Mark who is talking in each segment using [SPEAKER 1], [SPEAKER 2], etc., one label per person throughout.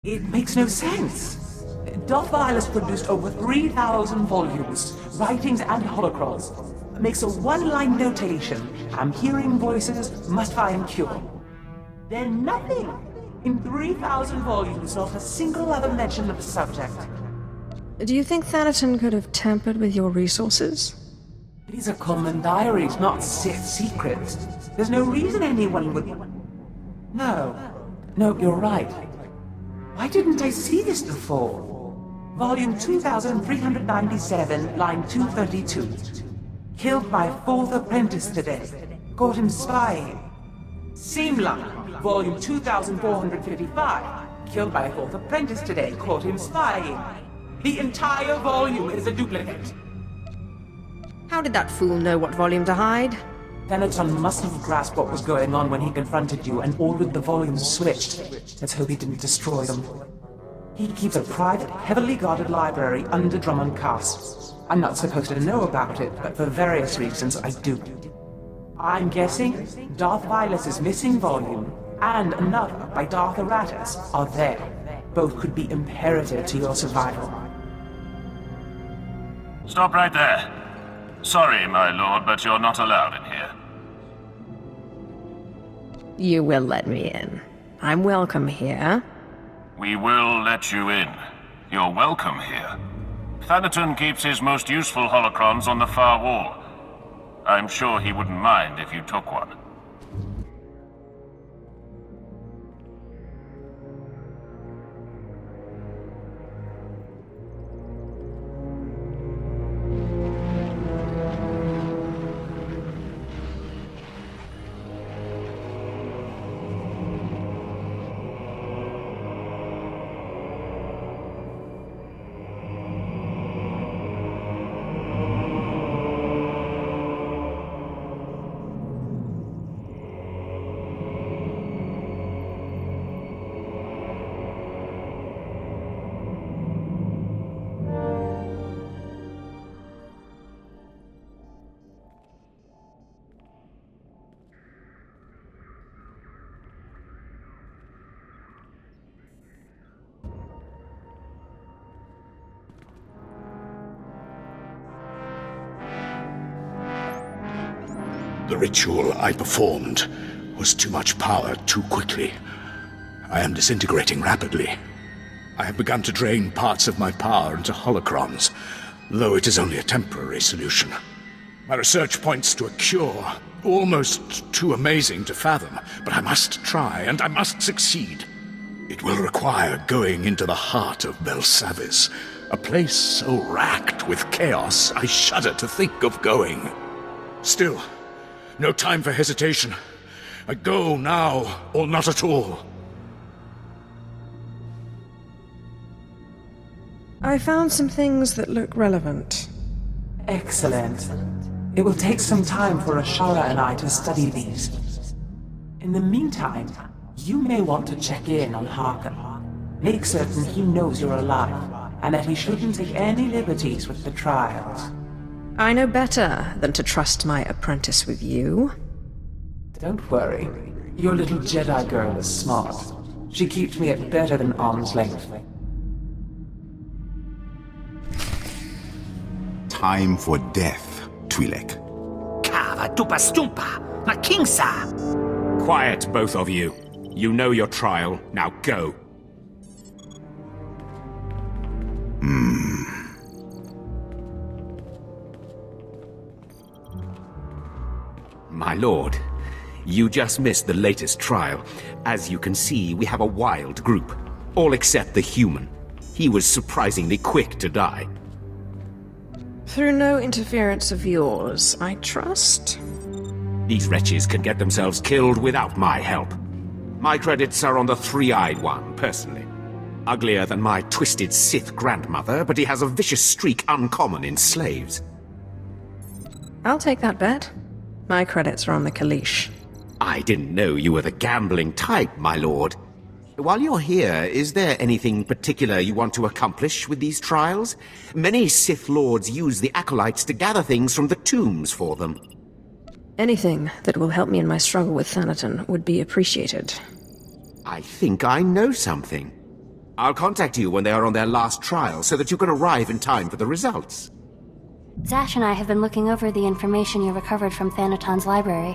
[SPEAKER 1] It makes no sense. Darth Violet produced over 3,000 volumes, writings and holocrons. Makes a one-line notation. I'm hearing voices, must find cure. Then nothing. In 3,000 volumes, not a single other mention of the subject.
[SPEAKER 2] Do you think Thanaton could have tampered with your resources?
[SPEAKER 1] These are common diaries, not Sith secrets. There's no reason anyone would... No, you're right. Why didn't I see this before? Volume 2397, line 232. Killed my fourth apprentice today. Caught him spying. Seamline, volume 2455. Killed my fourth apprentice today. Caught him spying. The entire volume is a duplicate.
[SPEAKER 2] How did that fool know what volume to hide?
[SPEAKER 1] Thanaton must have grasped what was going on when he confronted you and ordered the volumes switched. Let's hope he didn't destroy them. He keeps a private, heavily guarded library under Drummond Castle. I'm not supposed to know about it, but for various reasons I do. I'm guessing Darth Violet's missing volume and another by Darth Aratus are there. Both could be imperative to your survival.
[SPEAKER 3] Stop right there. Sorry, my lord, but you're not allowed in here.
[SPEAKER 2] You will let me in. I'm welcome here.
[SPEAKER 3] We will let you in. You're welcome here. Thanaton keeps his most useful holocrons on the far wall. I'm sure he wouldn't mind if you took one.
[SPEAKER 4] The ritual I performed was too much power too quickly. I am disintegrating rapidly. I have begun to drain parts of my power into holocrons, though it is only a temporary solution. My research points to a cure, almost too amazing to fathom, but I must try, and I must succeed. It will require going into the heart of Belsavis, a place so racked with chaos I shudder to think of going. Still, no time for hesitation. I go now, or not at all.
[SPEAKER 2] I found some things that look relevant.
[SPEAKER 1] Excellent. It will take some time for Ashara and I to study these. In the meantime, you may want to check in on Harker. Make certain he knows you're alive, and that he shouldn't take any liberties with the trials.
[SPEAKER 2] I know better than to trust my apprentice with you.
[SPEAKER 1] Don't worry. Your little Jedi girl is smart. She keeps me at better than arm's length.
[SPEAKER 5] Time for death, Twi'lek.
[SPEAKER 6] Kava tupa stumpa, na kingsa.
[SPEAKER 7] Quiet, both of you. You know your trial. Now go. My lord, you just missed the latest trial. As you can see, we have a wild group. All except the human. He was surprisingly quick to die.
[SPEAKER 2] Through no interference of yours, I trust?
[SPEAKER 7] These wretches can get themselves killed without my help. My credits are on the three-eyed one, personally. Uglier than my twisted Sith grandmother, but he has a vicious streak uncommon in slaves.
[SPEAKER 2] I'll take that bet. My credits are on the Kalish.
[SPEAKER 7] I didn't know you were the gambling type, my lord. While you're here, is there anything particular you want to accomplish with these trials? Many Sith Lords use the Acolytes to gather things from the tombs for them.
[SPEAKER 2] Anything that will help me in my struggle with Thanaton would be appreciated.
[SPEAKER 7] I think I know something. I'll contact you when they are on their last trial so that you can arrive in time for the results.
[SPEAKER 8] Zash and I have been looking over the information you recovered from Thanaton's library.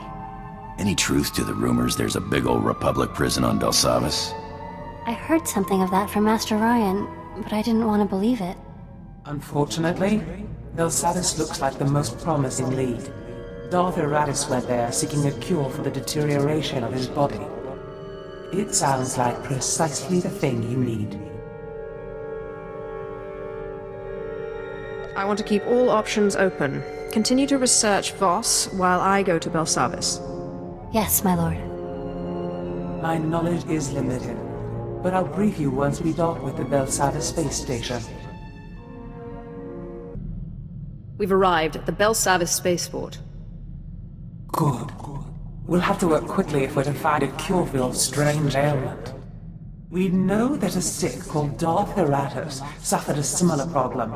[SPEAKER 9] Any truth to the rumors there's a big old Republic prison on Belsavis?
[SPEAKER 8] I heard something of that from Master Ryan, but I didn't want to believe it.
[SPEAKER 1] Unfortunately, Belsavis looks like the most promising lead. Darth Eratis went there seeking a cure for the deterioration of his body. It sounds like precisely the thing you need.
[SPEAKER 2] I want to keep all options open. Continue to research Voss while I go to Belsavis.
[SPEAKER 8] Yes, my lord.
[SPEAKER 1] My knowledge is limited, but I'll brief you once we dock with the Belsavis space station.
[SPEAKER 2] We've arrived at the Belsavis spaceport.
[SPEAKER 1] Good. We'll have to work quickly if we're to find a cure for your strange ailment. We know that a Sith called Darth Eratis suffered a similar problem.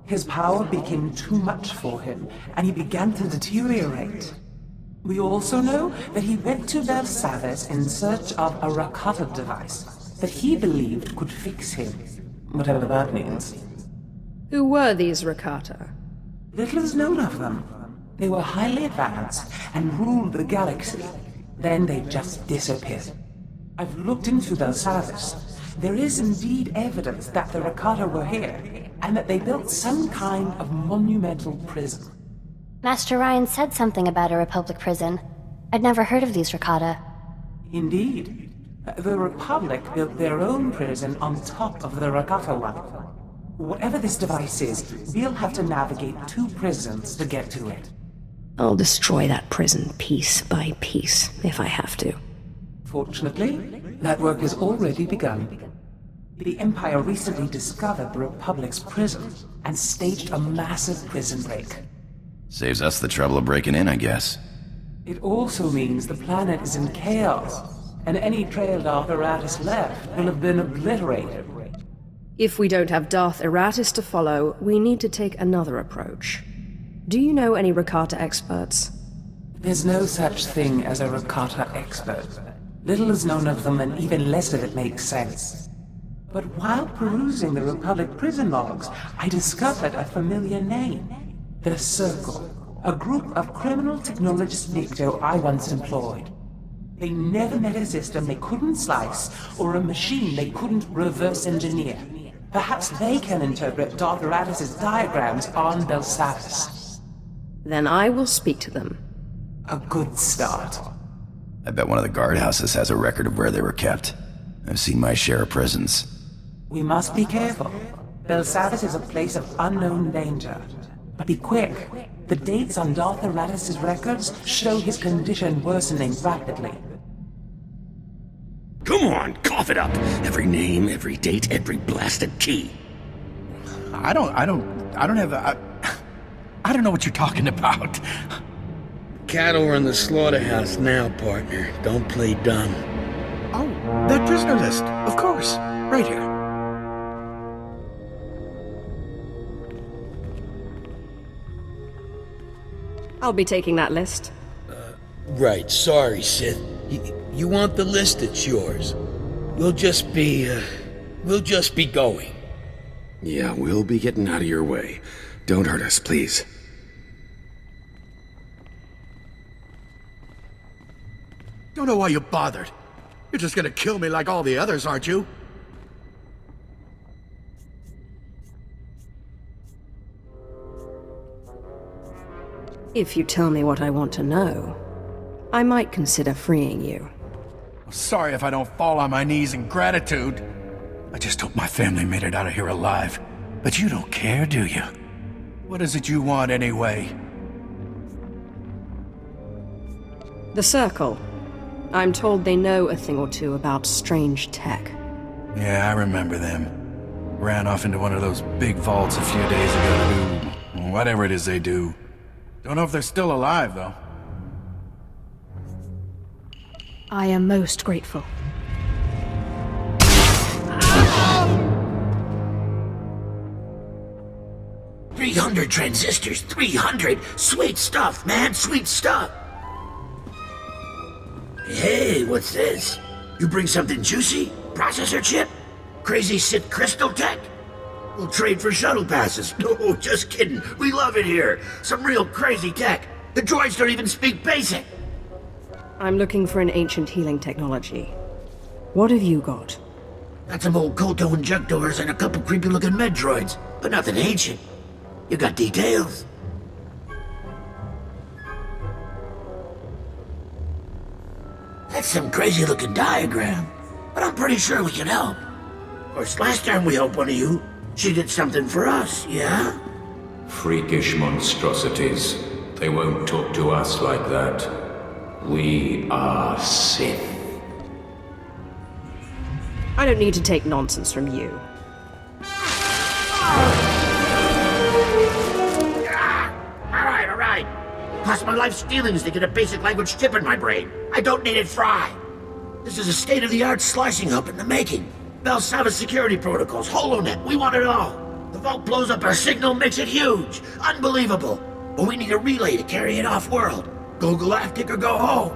[SPEAKER 1] His power became too much for him, and he began to deteriorate. We also know that he went to Belsavis in search of a Rakata device that he believed could fix him, whatever that means.
[SPEAKER 2] Who were these Rakata?
[SPEAKER 1] Little is known of them. They were highly advanced and ruled the galaxy. Then they just disappeared. I've looked into Belsavis. There is indeed evidence that the Rakata were here, and that they built some kind of monumental prison.
[SPEAKER 8] Master Ryan said something about a Republic prison. I'd never heard of these Rakata.
[SPEAKER 1] Indeed. The Republic built their own prison on top of the Rakata one. Whatever this device is, we'll have to navigate 2 prisons to get to it.
[SPEAKER 2] I'll destroy that prison piece by piece, if I have to.
[SPEAKER 1] Fortunately, that work has already begun. The Empire recently discovered the Republic's prison and staged a massive prison break.
[SPEAKER 9] Saves us the trouble of breaking in, I guess.
[SPEAKER 1] It also means the planet is in chaos, and any trail Darth Eratis left will have been obliterated.
[SPEAKER 2] If we don't have Darth Eratis to follow, we need to take another approach. Do you know any Rakata experts?
[SPEAKER 1] There's no such thing as a Rakata expert. Little is known of them, and even less of it makes sense. But while perusing the Republic prison logs, I discovered a familiar name. The Circle, a group of criminal technologist Nikto I once employed. They never met a system they couldn't slice, or a machine they couldn't reverse engineer. Perhaps they can interpret Darth Eratis' diagrams on Belsavis.
[SPEAKER 2] Then I will speak to them.
[SPEAKER 1] A good start.
[SPEAKER 9] I bet one of the guardhouses has a record of where they were kept. I've seen my share of prisons.
[SPEAKER 1] We must be careful. Belsavis is a place of unknown danger. But be quick. The dates on Darth Eratis' records show his condition worsening rapidly.
[SPEAKER 6] Come on, cough it up. Every name, every date, every blasted key.
[SPEAKER 10] I don't know what you're talking about.
[SPEAKER 11] Cattle are in the slaughterhouse now, partner. Don't play dumb.
[SPEAKER 10] Oh, that prisoner list. Of course. Right here.
[SPEAKER 2] I'll be taking that list.
[SPEAKER 11] Right, sorry, Sith. You want the list, it's yours. We'll just be going.
[SPEAKER 6] Yeah, we'll be getting out of your way. Don't hurt us, please.
[SPEAKER 10] Don't know why you bothered. You're just gonna kill me like all the others, aren't you?
[SPEAKER 2] If you tell me what I want to know, I might consider freeing you.
[SPEAKER 10] Sorry if I don't fall on my knees in gratitude. I just hope my family made it out of here alive. But you don't care, do you? What is it you want anyway?
[SPEAKER 2] The Circle. I'm told they know a thing or two about strange tech.
[SPEAKER 10] Yeah, I remember them. Ran off into one of those big vaults a few days ago to do whatever it is they do. Don't know if they're still alive, though.
[SPEAKER 2] I am most grateful.
[SPEAKER 6] 300 transistors, 300! Sweet stuff, man, sweet stuff! Hey, what's this? You bring something juicy? Processor chip? Crazy Sith crystal tech? We'll trade for shuttle passes. No, just kidding. We love it here. Some real crazy tech. The droids don't even speak basic.
[SPEAKER 2] I'm looking for an ancient healing technology. What have you got?
[SPEAKER 6] Got some old Koto injectors and a couple creepy-looking med droids, but nothing ancient. You got details? That's some crazy-looking diagram, but I'm pretty sure we can help. Of course, last time we helped one of you, she did something for us, yeah?
[SPEAKER 12] Freakish monstrosities. They won't talk to us like that. We are Sith.
[SPEAKER 2] I don't need to take nonsense from you.
[SPEAKER 6] All right. Cost my life stealings to get a basic language chip in my brain. I don't need it fried. This is a state-of-the-art slicing hub in the making. Belsavis security protocols, HoloNet, we want it all. The vault blows up our signal, makes it huge. Unbelievable. But we need a relay to carry it off-world. Go galactic or go home.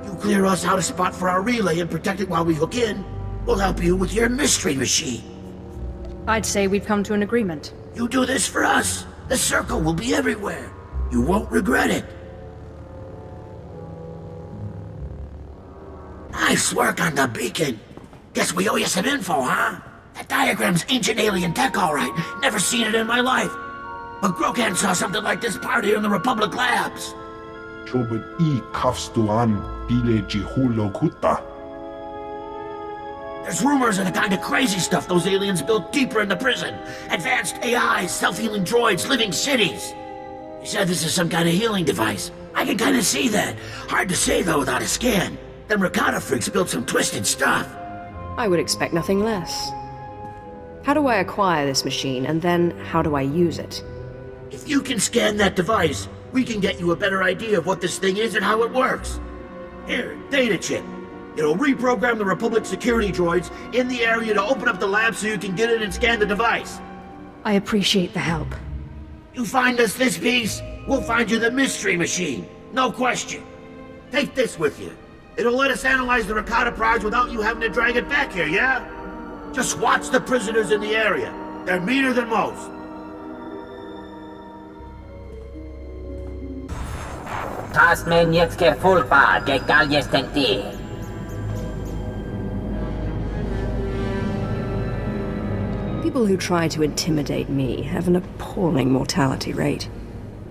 [SPEAKER 6] You clear us out a spot for our relay and protect it while we hook in. We'll help you with your mystery machine.
[SPEAKER 13] I'd say we've come to an agreement.
[SPEAKER 6] You do this for us, the circle will be everywhere. You won't regret it. Nice work on the beacon. Guess we owe you some info, huh? That diagram's ancient alien tech, all right. Never seen it in my life. But Grokan saw something like this part here in the Republic labs. There's rumors of the kind of crazy stuff those aliens built deeper in the prison. Advanced AIs, self-healing droids, living cities. You said this is some kind of healing device. I can kind of see that. Hard to say, though, without a scan. Them Rakata freaks built some twisted stuff.
[SPEAKER 2] I would expect nothing less. How do I acquire this machine, and then how do I use it?
[SPEAKER 6] If you can scan that device, we can get you a better idea of what this thing is and how it works. Here, data chip. It'll reprogram the Republic security droids in the area to open up the lab so you can get in and scan the device.
[SPEAKER 13] I appreciate the help.
[SPEAKER 6] You find us this piece, we'll find you the mystery machine. No question. Take this with you. It'll let us analyze the Rakata prize without you having to drag it back here, yeah? Just watch the prisoners in the area. They're meaner than most.
[SPEAKER 2] People who try to intimidate me have an appalling mortality rate.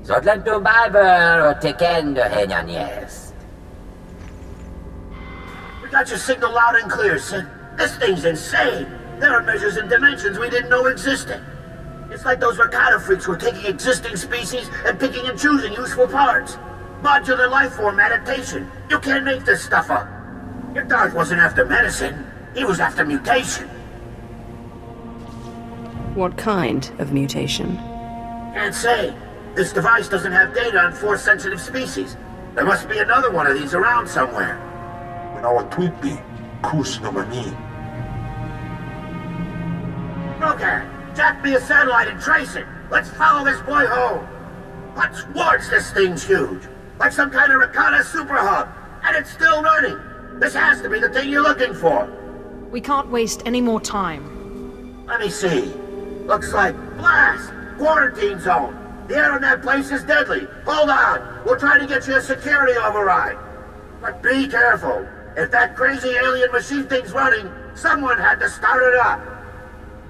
[SPEAKER 6] We got your signal loud and clear, Sid. This thing's insane. There are measures and dimensions we didn't know existed. It's like those Rakata freaks were taking existing species and picking and choosing useful parts. Modular life form adaptation. You can't make this stuff up. Your Darth wasn't after medicine. He was after mutation.
[SPEAKER 2] What kind of mutation?
[SPEAKER 6] Can't say. This device doesn't have data on Force-sensitive species. There must be another one of these around somewhere. Okay, jack me a satellite and trace it. Let's follow this boy home. But Schwartz, this thing's huge. Like some kind of Rakata super hub. And it's still running. This has to be the thing you're looking for.
[SPEAKER 13] We can't waste any more time.
[SPEAKER 6] Let me see. Looks like blast! Quarantine zone! The air in that place is deadly! Hold on! We'll try to get you a security override! But be careful! If that crazy alien machine thing's running, someone had to start it up!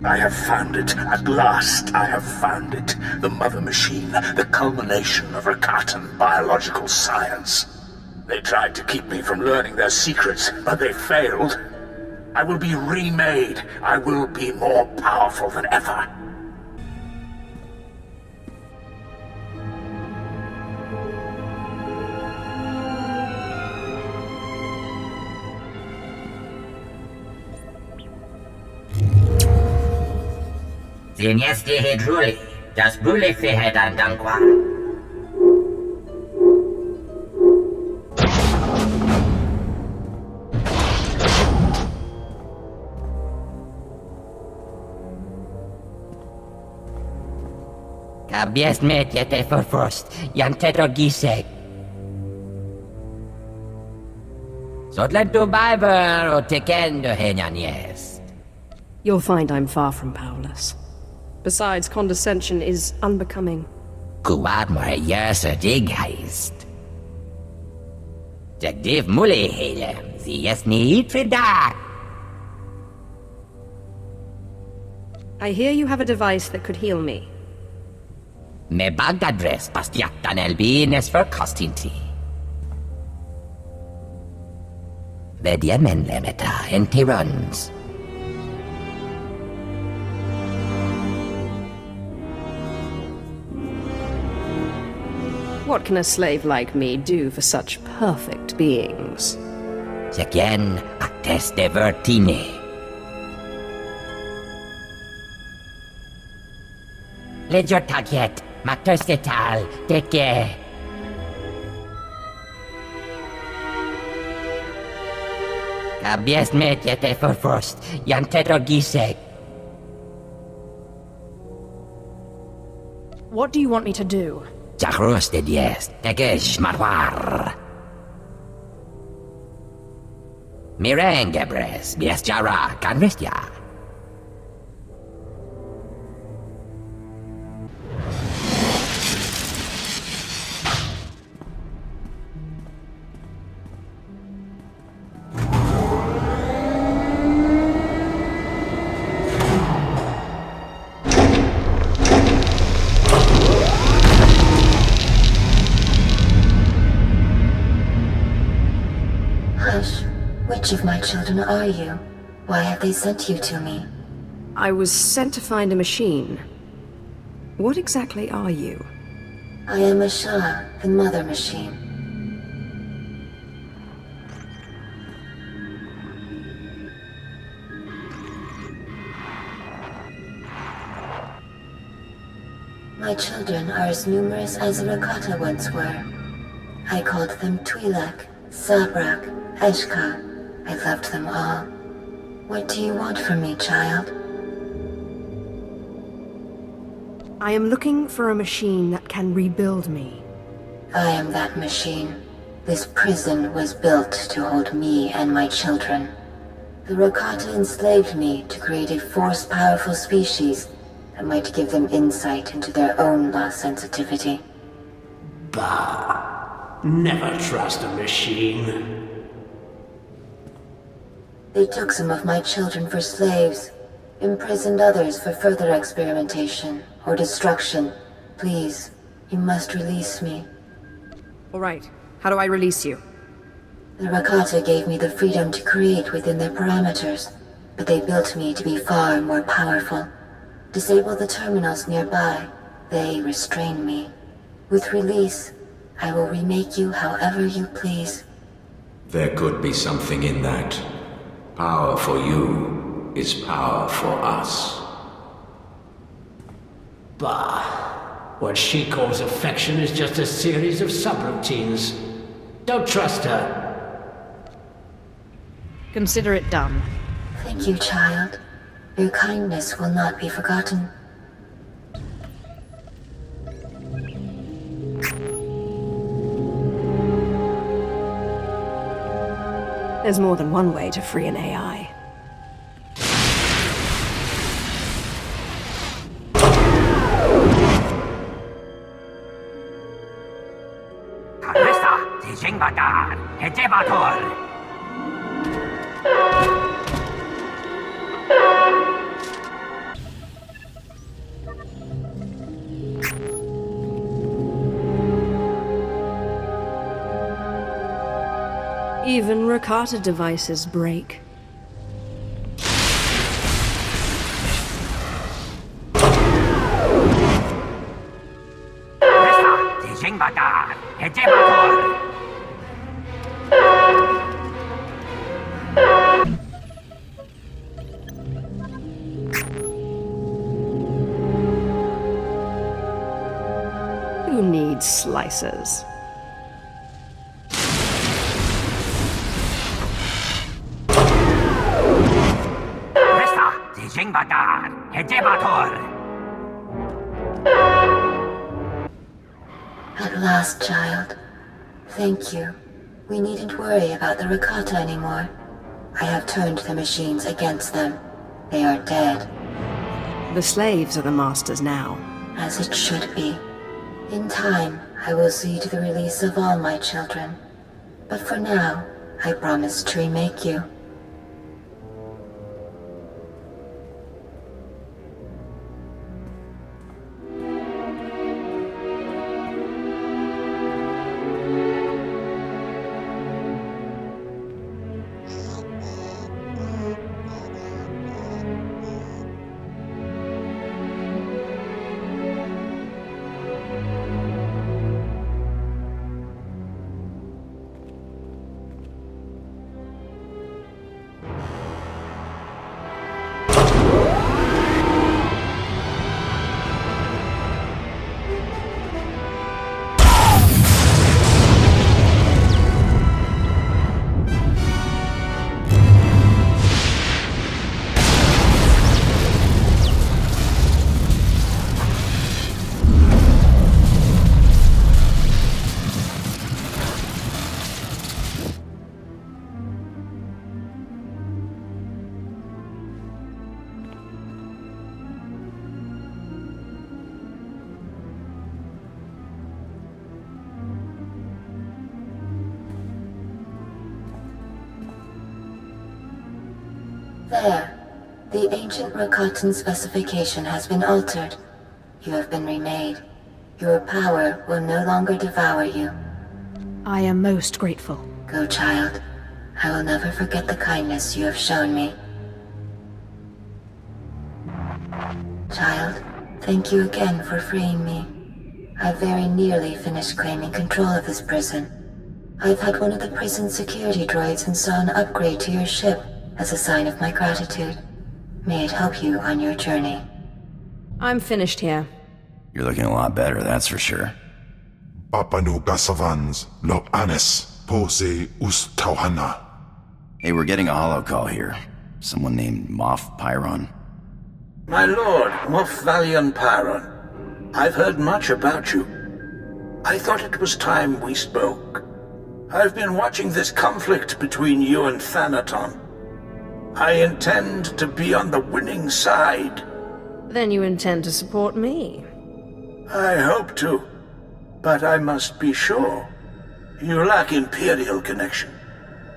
[SPEAKER 4] I have found it. At last, I have found it. The mother machine, the culmination of Rakatan biological science. They tried to keep me from learning their secrets, but they failed. I will be remade. I will be more powerful than ever.
[SPEAKER 14] Ziniesti hidruli, das bule fehedan dankwa. Kabies metjete forfrost, jan tetro gisek. Zodlen tu biber o tekendo henyan jest.
[SPEAKER 2] You'll find I'm far from powerless. Besides, condescension is unbecoming.
[SPEAKER 14] Kuwad mo yasa dig heist. Jagdiv muli hele, ziyas need for that.
[SPEAKER 2] I hear you have a device that could heal me.
[SPEAKER 14] Me bagdadres pastiaktan elbines for costinti. Vedyamen lemeta enti runs.
[SPEAKER 2] What can a slave like me do for such perfect beings?
[SPEAKER 14] Again, actes de vertine. Ledger taget, mactostetal, teke. Kabies medjete for first, jantetor gisek.
[SPEAKER 13] What do you want me to do?
[SPEAKER 14] Jacros de dies, tegesh marwar. Mirengebres, biesjara, canvestia.
[SPEAKER 15] Which of my children are you? Why have they sent you to me?
[SPEAKER 2] I was sent to find a machine. What exactly are you?
[SPEAKER 15] I am a Shah, the Mother Machine. My children are as numerous as the Rakata once were. I called them Twi'lek, Sabrak, Eshka. I loved them all. What do you want from me, child?
[SPEAKER 2] I am looking for a machine that can rebuild me.
[SPEAKER 15] I am that machine. This prison was built to hold me and my children. The Rakata enslaved me to create a force-powerful species that might give them insight into their own lost sensitivity.
[SPEAKER 6] Bah! Never trust a machine.
[SPEAKER 15] They took some of my children for slaves, imprisoned others for further experimentation or destruction. Please, you must release me.
[SPEAKER 2] All right. How do I release you?
[SPEAKER 15] The Rakata gave me the freedom to create within their parameters, but they built me to be far more powerful. Disable the terminals nearby. They restrain me. With release, I will remake you however you please.
[SPEAKER 12] There could be something in that. Power for you is power for us.
[SPEAKER 6] Bah. What she calls affection is just a series of subroutines. Don't trust her.
[SPEAKER 13] Consider it done.
[SPEAKER 15] Thank you, child. Your kindness will not be forgotten.
[SPEAKER 2] There's more than one way to free an AI. Even Rakata devices break. Who needs slicers?
[SPEAKER 15] At last, child. Thank you. We needn't worry about the Rakata anymore. I have turned the machines against them. They are dead.
[SPEAKER 2] The slaves are the masters now.
[SPEAKER 15] As it should be. In time, I will see to the release of all my children. But for now, I promise to remake you. There. The ancient Rakatan specification has been altered. You have been remade. Your power will no longer devour you.
[SPEAKER 13] I am most grateful.
[SPEAKER 15] Go, child. I will never forget the kindness you have shown me. Child, thank you again for freeing me. I very nearly finished claiming control of this prison. I've had one of the prison security droids install an upgrade to your ship as a sign of my gratitude. May it help you on your journey.
[SPEAKER 2] I'm finished here.
[SPEAKER 9] You're looking a lot better, that's for sure.
[SPEAKER 16] Papanu Gasavans, lo anes, pose tauhana.
[SPEAKER 9] Hey, we're getting a holocall here. Someone named Moff Pyron.
[SPEAKER 11] My lord, Moff Valian Pyron. I've heard much about you. I thought it was time we spoke. I've been watching this conflict between you and Thanaton. I intend to be on the winning side.
[SPEAKER 2] Then you intend to support me?
[SPEAKER 11] I hope to, but I must be sure. You lack Imperial connection,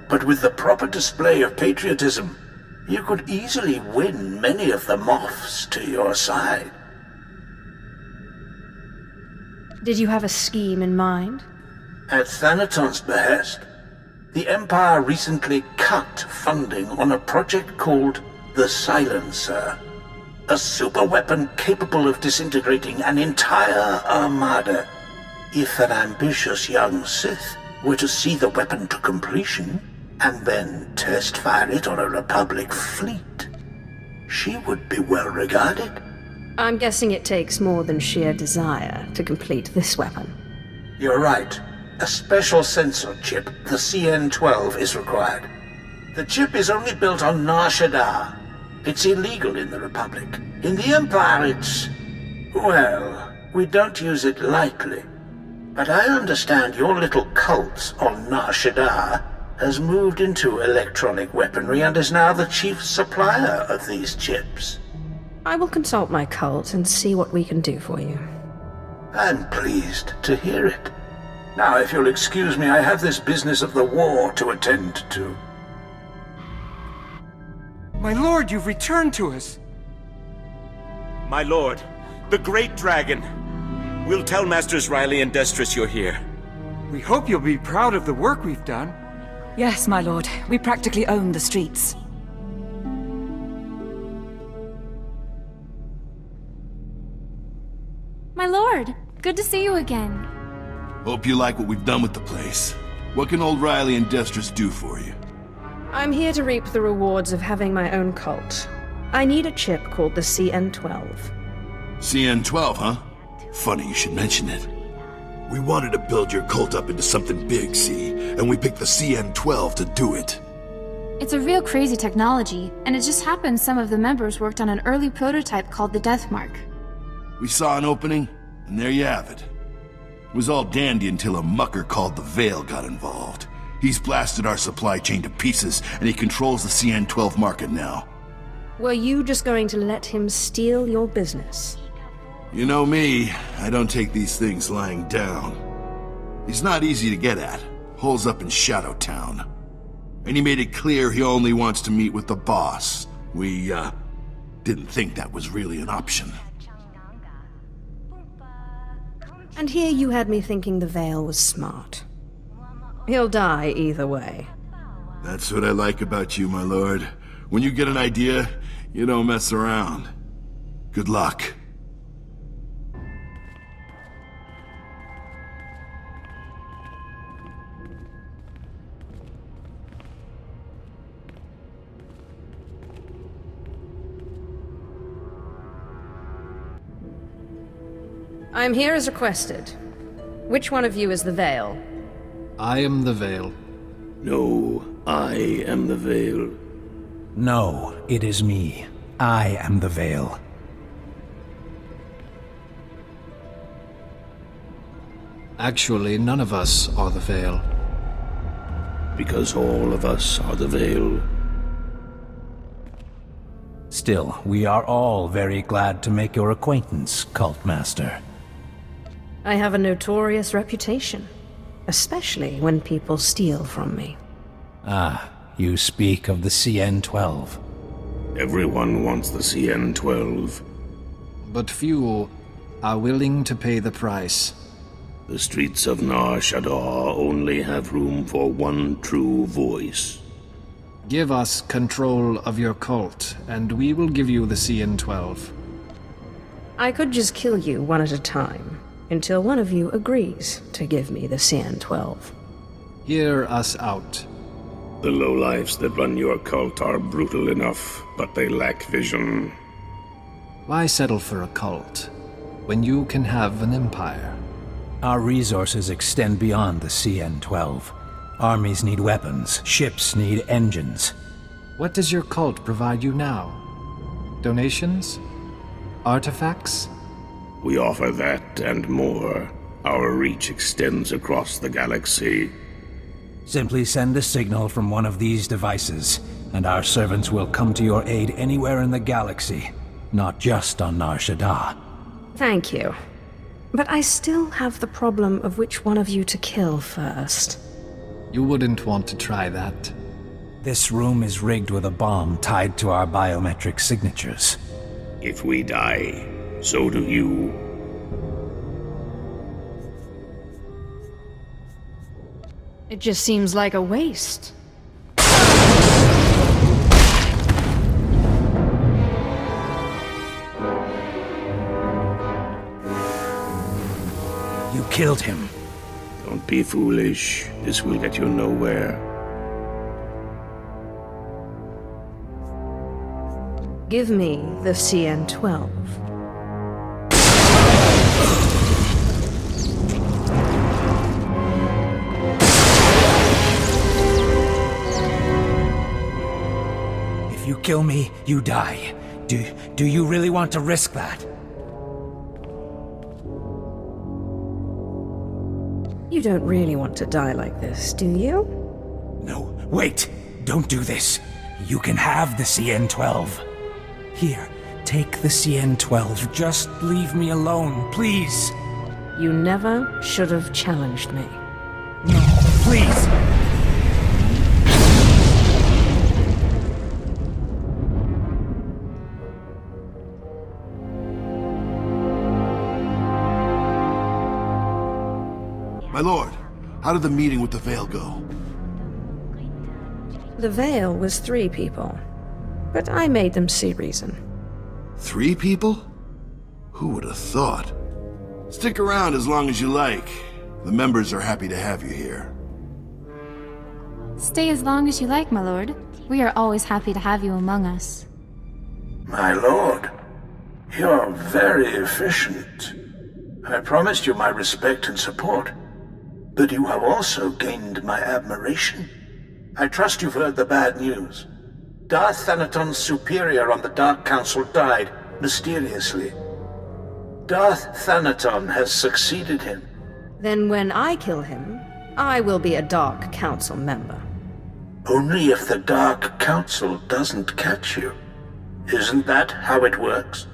[SPEAKER 11] but with the proper display of patriotism, you could easily win many of the Moffs to your side.
[SPEAKER 2] Did you have a scheme in mind?
[SPEAKER 11] At Thanaton's behest, the Empire recently cut funding on a project called the Silencer. A superweapon capable of disintegrating an entire armada. If an ambitious young Sith were to see the weapon to completion, and then test fire it on a Republic fleet, she would be well regarded.
[SPEAKER 2] I'm guessing it takes more than sheer desire to complete this weapon.
[SPEAKER 11] You're right. A special sensor chip, the CN-12, is required. The chip is only built on Nar Shaddaa. It's illegal in the Republic. In the Empire, it's... well, we don't use it lightly. But I understand your little cult on Nar Shaddaa has moved into electronic weaponry and is now the chief supplier of these chips.
[SPEAKER 2] I will consult my cult and see what we can do for you.
[SPEAKER 11] I'm pleased to hear it. Now, if you'll excuse me, I have this business of the war to attend to.
[SPEAKER 17] My lord, you've returned to us.
[SPEAKER 18] My lord, the Great Dragon. We'll tell Masters Riley and Destris you're here.
[SPEAKER 17] We hope you'll be proud of the work we've done.
[SPEAKER 19] Yes, my lord. We practically own the streets.
[SPEAKER 20] My lord, good to see you again.
[SPEAKER 21] Hope you like what we've done with the place. What can old Riley and Destris do for you?
[SPEAKER 2] I'm here to reap the rewards of having my own cult. I need a chip called the CN-12.
[SPEAKER 21] CN-12, huh? Funny you should mention it. We wanted to build your cult up into something big, see? And we picked the CN-12 to do it.
[SPEAKER 20] It's a real crazy technology, and it just happens some of the members worked on an early prototype called the Deathmark.
[SPEAKER 21] We saw an opening, and there you have it. It was all dandy until a mucker called the Veil got involved. He's blasted our supply chain to pieces, and he controls the CN-12 market now.
[SPEAKER 2] Were you just going to let him steal your business?
[SPEAKER 21] You know me, I don't take these things lying down. He's not easy to get at. Holes up in Shadowtown. And he made it clear he only wants to meet with the boss. We, didn't think that was really an option.
[SPEAKER 2] And here you had me thinking the Veil was smart. He'll die either way.
[SPEAKER 21] That's what I like about you, my lord. When you get an idea, you don't mess around. Good luck.
[SPEAKER 2] I'm here as requested. Which one of you is the Veil?
[SPEAKER 3] I am the Veil.
[SPEAKER 12] No, I am the Veil.
[SPEAKER 22] No, it is me. I am the Veil.
[SPEAKER 3] Actually, none of us are the Veil.
[SPEAKER 12] Because all of us are the Veil.
[SPEAKER 22] Still, we are all very glad to make your acquaintance, Cult Master.
[SPEAKER 2] I have a notorious reputation, especially when people steal from me.
[SPEAKER 22] Ah, you speak of the CN-12.
[SPEAKER 12] Everyone wants the CN-12.
[SPEAKER 3] But few are willing to pay the price.
[SPEAKER 12] The streets of Nar Shaddaa only have room for one true voice.
[SPEAKER 3] Give us control of your cult, and we will give you the CN-12.
[SPEAKER 2] I could just kill you one at a time, until one of you agrees to give me the CN-12.
[SPEAKER 3] Hear us out.
[SPEAKER 12] The lowlifes that run your cult are brutal enough, but they lack vision.
[SPEAKER 3] Why settle for a cult, when you can have an empire?
[SPEAKER 22] Our resources extend beyond the CN-12. Armies need weapons, ships need engines.
[SPEAKER 3] What does your cult provide you now? Donations? Artifacts?
[SPEAKER 12] We offer that and more. Our reach extends across the galaxy.
[SPEAKER 22] Simply send a signal from one of these devices, and our servants will come to your aid anywhere in the galaxy, not just on Nar Shaddaa.
[SPEAKER 2] Thank you. But I still have the problem of which one of you to kill first.
[SPEAKER 3] You wouldn't want to try that.
[SPEAKER 22] This room is rigged with a bomb tied to our biometric signatures.
[SPEAKER 12] If we die, so do you.
[SPEAKER 2] It just seems like a waste.
[SPEAKER 22] You killed him.
[SPEAKER 12] Don't be foolish. This will get you nowhere.
[SPEAKER 2] Give me the CN-12.
[SPEAKER 22] If you kill me, you die. Do you really want to risk that?
[SPEAKER 2] You don't really want to die like this, do you?
[SPEAKER 22] No, wait! Don't do this. You can have the CN-12. Here, take the CN-12. Just leave me alone, please.
[SPEAKER 2] You never should have challenged me.
[SPEAKER 22] No, please!
[SPEAKER 21] My lord, how did the meeting with the Veil go?
[SPEAKER 2] The Veil was 3 people, but I made them see reason.
[SPEAKER 21] 3 people? Who would have thought? Stick around as long as you like. The members are happy to have you here.
[SPEAKER 20] Stay as long as you like, my lord. We are always happy to have you among us.
[SPEAKER 11] My lord, you're very efficient. I promised you my respect and support, but you have also gained my admiration. I trust you've heard the bad news. Darth Thanaton's superior on the Dark Council died, mysteriously. Darth Thanaton has succeeded him.
[SPEAKER 2] Then when I kill him, I will be a Dark Council member.
[SPEAKER 11] Only if the Dark Council doesn't catch you. Isn't that how it works?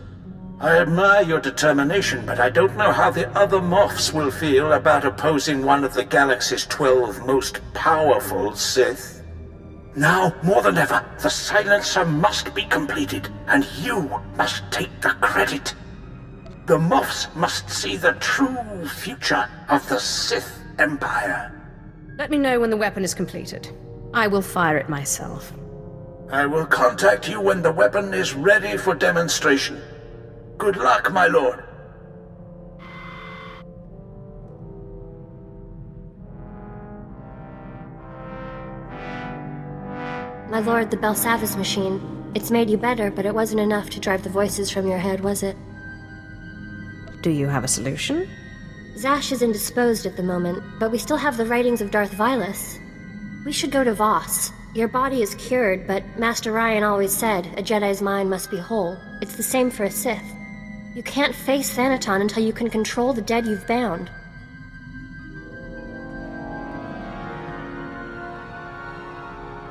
[SPEAKER 11] I admire your determination, but I don't know how the other Moffs will feel about opposing one of the galaxy's 12 most powerful Sith. Now, more than ever, the silencer must be completed, and you must take the credit. The Moffs must see the true future of the Sith Empire.
[SPEAKER 2] Let me know when the weapon is completed. I will fire it myself.
[SPEAKER 11] I will contact you when the weapon is ready for demonstration. Good luck, my lord.
[SPEAKER 8] My lord, the Belsavis machine. It's made you better, but it wasn't enough to drive the voices from your head, was it?
[SPEAKER 2] Do you have a solution?
[SPEAKER 8] Zash is indisposed at the moment, but we still have the writings of Darth Vilas. We should go to Voss. Your body is cured, but Master Ryan always said a Jedi's mind must be whole. It's the same for a Sith. You can't face Thanaton until you can control the dead you've bound.